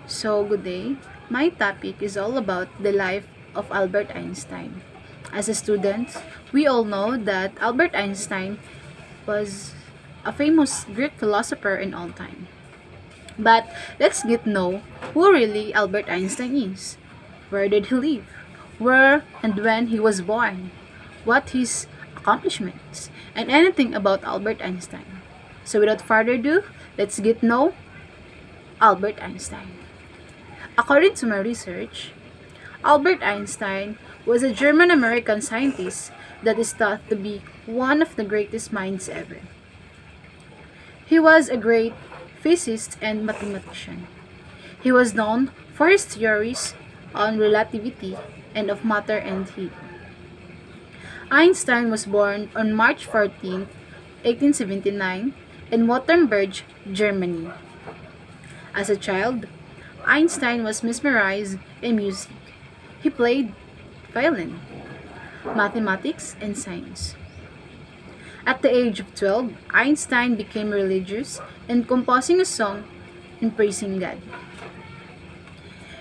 So, good day. My topic is all about the life of Albert Einstein. As a student, we all know that Albert Einstein was a famous Greek philosopher in all time. But let's get know who really Albert Einstein is. Where did he live? Where and when he was born? What his accomplishments? And anything about Albert Einstein. So without further ado, let's get know Albert Einstein. According to my research, Albert Einstein was a German American scientist that is thought to be one of the greatest minds ever. He was a great physicist and mathematician. He was known for his theories on relativity and of matter and heat. Einstein was born on March 14, 1879, in Württemberg, Germany. As a child, Einstein was mesmerized in music. He played violin, mathematics, and science. At the age of 12, Einstein became religious and composing a song in praising God.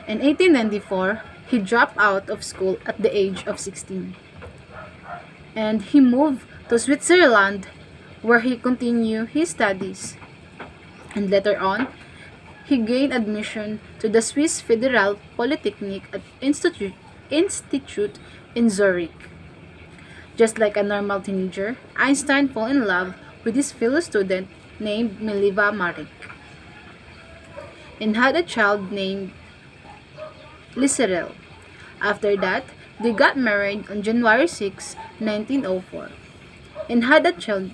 In 1894, he dropped out of school at the age of 16. And he moved to Switzerland where he continued his studies. And later on, he gained admission to the Swiss Federal Polytechnic Institute in Zurich. Just like a normal teenager, Einstein fell in love with his fellow student named Mileva Maric and had a child named Cheryl. After that, they got married on January 6, 1904 and had a child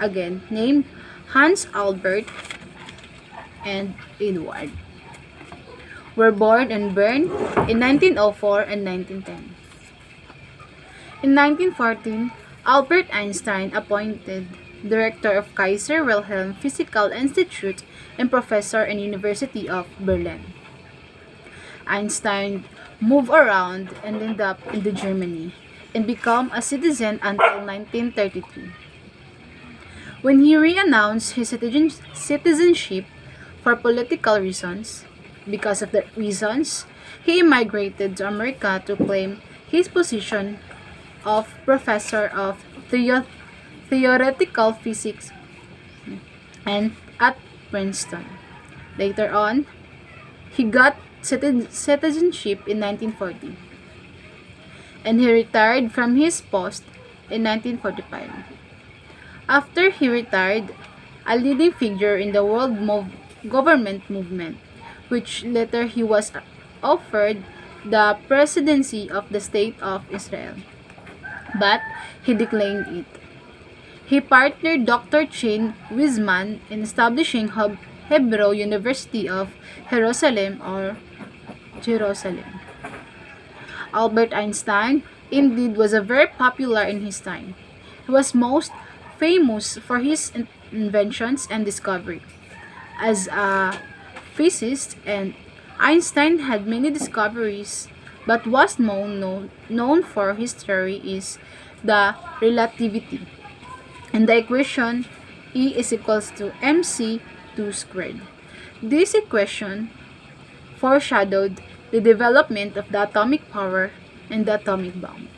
again named Hans Albert and Edward. Were born in Bern in 1904 and 1910. In 1914, Albert Einstein appointed director of Kaiser Wilhelm Physical Institute and professor in University of Berlin. Einstein moved around and ended up in Germany and became a citizen until 1933. When he renounced his citizenship for political reasons, because of the reasons, he immigrated to America to claim his position of professor of theoretical physics and at Princeton. Later on, he got citizenship in 1940 and he retired from his post in 1945. After he retired, a leading figure in the world government movement, which later he was offered the presidency of the State of Israel, but he declined it. He partnered Dr. Chaim Weizmann in establishing Hebrew University of Jerusalem or Jerusalem. Albert Einstein indeed was a very popular in his time. He was most famous for his inventions and discovery. As a physicist, and Einstein had many discoveries, but was known for his theory is the relativity and the equation E is equals to mc2 squared. This equation foreshadowed the development of the atomic power and the atomic bomb.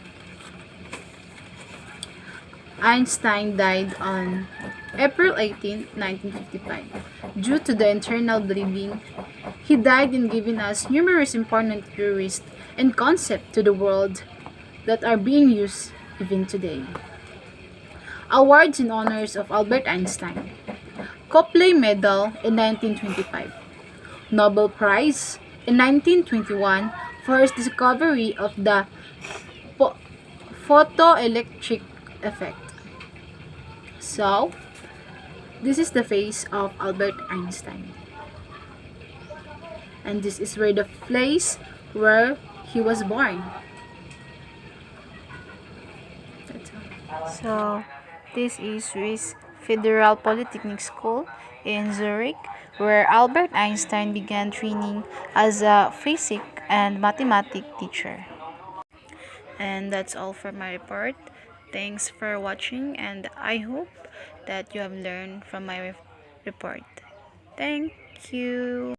Einstein died on April 18, 1955. Due to the internal bleeding, he died in giving us numerous important theories and concepts to the world that are being used even today. Awards in honors of Albert Einstein. Copley Medal in 1925. Nobel Prize in 1921 for his discovery of the photoelectric effect. So, this is the face of Albert Einstein. And this is where the place where he was born. That's all. So, this is Swiss Federal Polytechnic School in Zurich, where Albert Einstein began training as a physics and mathematics teacher. And that's all for my report. Thanks for watching, and I hope that you have learned from my report. Thank you.